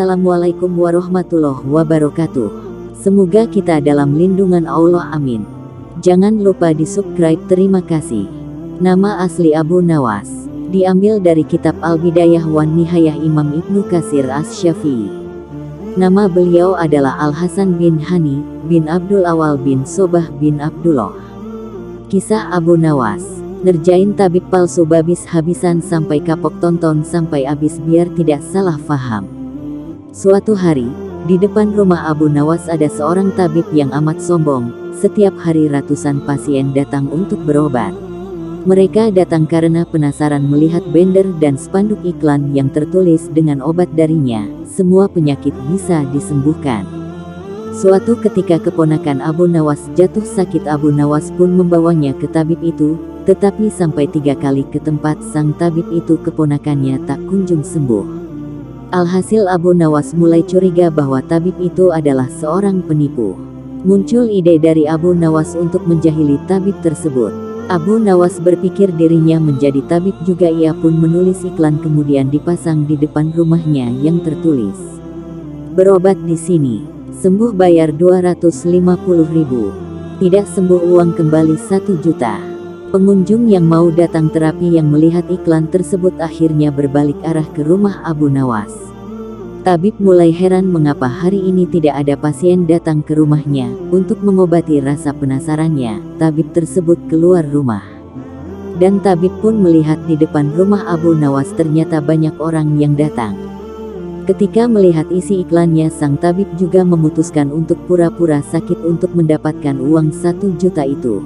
Assalamualaikum warahmatullahi wabarakatuh. Semoga kita dalam lindungan Allah, amin. Jangan lupa di subscribe, terima kasih. Nama asli Abu Nawas diambil dari kitab Al-Bidayah wan Nihayah Imam Ibnu Katsir Asy-Syafi'i. Nama beliau adalah Al-Hasan bin Hani bin Abdul Awal bin Sobah bin Abdullah. Kisah Abu Nawas. Ngerjain tabib palsu babis habisan sampai kapok tonton sampai habis biar tidak salah faham. Suatu hari, di depan rumah Abu Nawas ada seorang tabib yang amat sombong. Setiap hari ratusan pasien datang untuk berobat. Mereka datang karena penasaran melihat banner dan spanduk iklan yang tertulis dengan obat darinya, semua penyakit bisa disembuhkan. Suatu ketika keponakan Abu Nawas jatuh sakit, Abu Nawas pun membawanya ke tabib itu. Tetapi sampai 3 kali ke tempat sang tabib itu keponakannya tak kunjung sembuh. Alhasil Abu Nawas mulai curiga bahwa tabib itu adalah seorang penipu. Muncul ide dari Abu Nawas untuk menjahili tabib tersebut. Abu Nawas berpikir dirinya menjadi tabib juga. Ia pun menulis iklan kemudian dipasang di depan rumahnya yang tertulis, "Berobat di sini, sembuh bayar 250.000. Tidak sembuh uang kembali 1 juta." Pengunjung yang mau datang terapi yang melihat iklan tersebut akhirnya berbalik arah ke rumah Abu Nawas. Tabib mulai heran mengapa hari ini tidak ada pasien datang ke rumahnya. Untuk mengobati rasa penasarannya, tabib tersebut keluar rumah. Dan tabib pun melihat di depan rumah Abu Nawas ternyata banyak orang yang datang. Ketika melihat isi iklannya, sang tabib juga memutuskan untuk pura-pura sakit untuk mendapatkan uang 1 juta itu.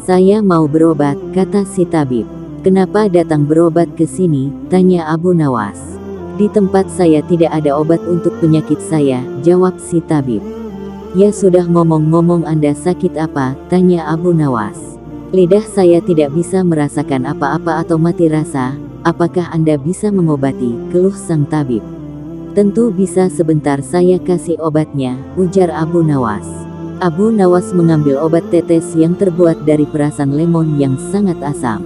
"Saya mau berobat," kata si tabib. "Kenapa datang berobat ke sini?" tanya Abu Nawas. "Di tempat saya tidak ada obat untuk penyakit saya," jawab si tabib. "Ya sudah, ngomong-ngomong Anda sakit apa?" tanya Abu Nawas. "Lidah saya tidak bisa merasakan apa-apa atau mati rasa." "Apakah Anda bisa mengobati?" keluh sang tabib. "Tentu bisa, sebentar saya kasih obatnya," ujar Abu Nawas. Abu Nawas mengambil obat tetes yang terbuat dari perasan lemon yang sangat asam.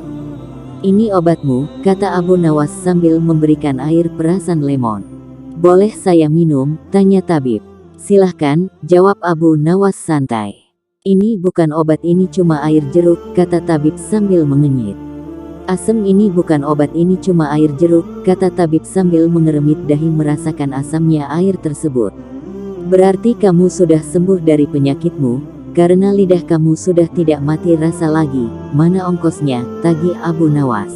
"Ini obatmu," kata Abu Nawas sambil memberikan air perasan lemon. "Boleh saya minum?" tanya tabib. "Silahkan," jawab Abu Nawas santai. "Ini bukan obat, ini cuma air jeruk," kata tabib sambil mengenyit. "Asam, ini bukan obat, ini cuma air jeruk," kata tabib sambil mengeremit dahi merasakan asamnya air tersebut. "Berarti kamu sudah sembuh dari penyakitmu, karena lidah kamu sudah tidak mati rasa lagi. Mana ongkosnya?" tagih Abu Nawas.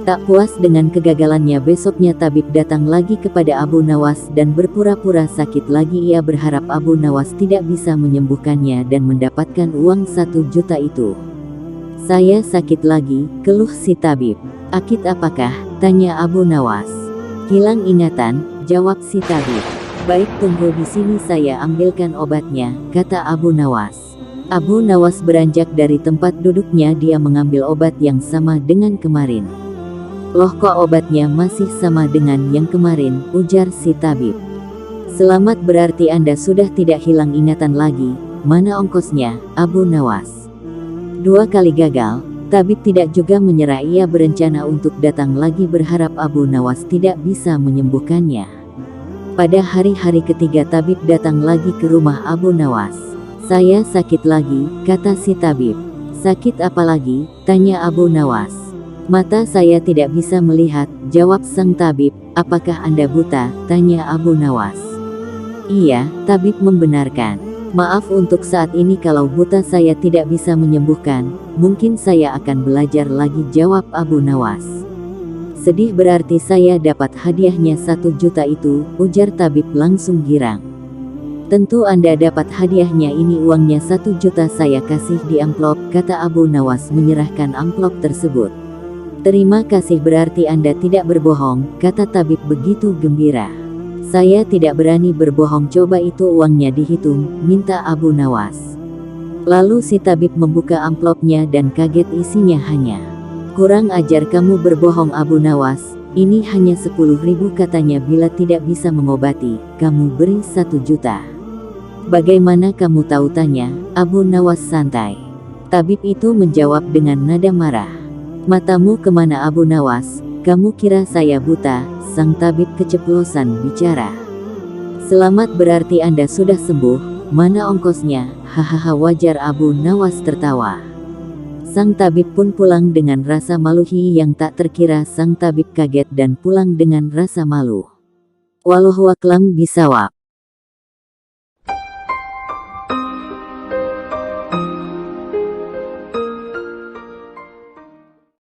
Tak puas dengan kegagalannya, besoknya tabib datang lagi kepada Abu Nawas dan berpura-pura sakit lagi. Ia berharap Abu Nawas tidak bisa menyembuhkannya dan mendapatkan uang 1 juta itu. "Saya sakit lagi," keluh si tabib. "Akit apakah?" tanya Abu Nawas. "Hilang ingatan," jawab si tabib. "Baik, tunggu di sini, saya ambilkan obatnya," kata Abu Nawas. Abu Nawas beranjak dari tempat duduknya. Dia mengambil obat yang sama dengan kemarin. "Loh, kok obatnya masih sama dengan yang kemarin?" ujar si tabib. "Selamat, berarti Anda sudah tidak hilang ingatan lagi. Mana ongkosnya?" Abu Nawas. 2 kali gagal, tabib tidak juga menyerah. Ia berencana untuk datang lagi berharap Abu Nawas tidak bisa menyembuhkannya. Pada hari-hari ketiga tabib datang lagi ke rumah Abu Nawas. "Saya sakit lagi," kata si tabib. "Sakit apa lagi?" tanya Abu Nawas. "Mata saya tidak bisa melihat," jawab sang tabib. "Apakah Anda buta?" tanya Abu Nawas. "Iya," tabib membenarkan. "Maaf, untuk saat ini kalau buta saya tidak bisa menyembuhkan. Mungkin saya akan belajar lagi," jawab Abu Nawas. "Sedih, berarti saya dapat hadiahnya 1 juta itu," ujar tabib langsung girang. "Tentu Anda dapat hadiahnya, ini uangnya 1 juta saya kasih di amplop," kata Abu Nawas menyerahkan amplop tersebut. "Terima kasih, berarti Anda tidak berbohong," kata tabib begitu gembira. "Saya tidak berani berbohong, coba itu uangnya dihitung," minta Abu Nawas. Lalu si tabib membuka amplopnya dan kaget, isinya hanya, "Kurang ajar kamu berbohong Abu Nawas, ini hanya 10.000 katanya, bila tidak bisa mengobati, kamu beri 1 juta. "Bagaimana kamu tahu?" tanya Abu Nawas santai. Tabib itu menjawab dengan nada marah. "Matamu kemana Abu Nawas? Kamu kira saya buta?" sang tabib keceplosan bicara. Selamat berarti Anda sudah sembuh, mana ongkosnya? Hahaha, wajar Abu Nawas tertawa. Sang tabib pun pulang dengan rasa malu yang tak terkira. Sang tabib kaget dan pulang dengan rasa malu. Wallahu a'lam bishawab.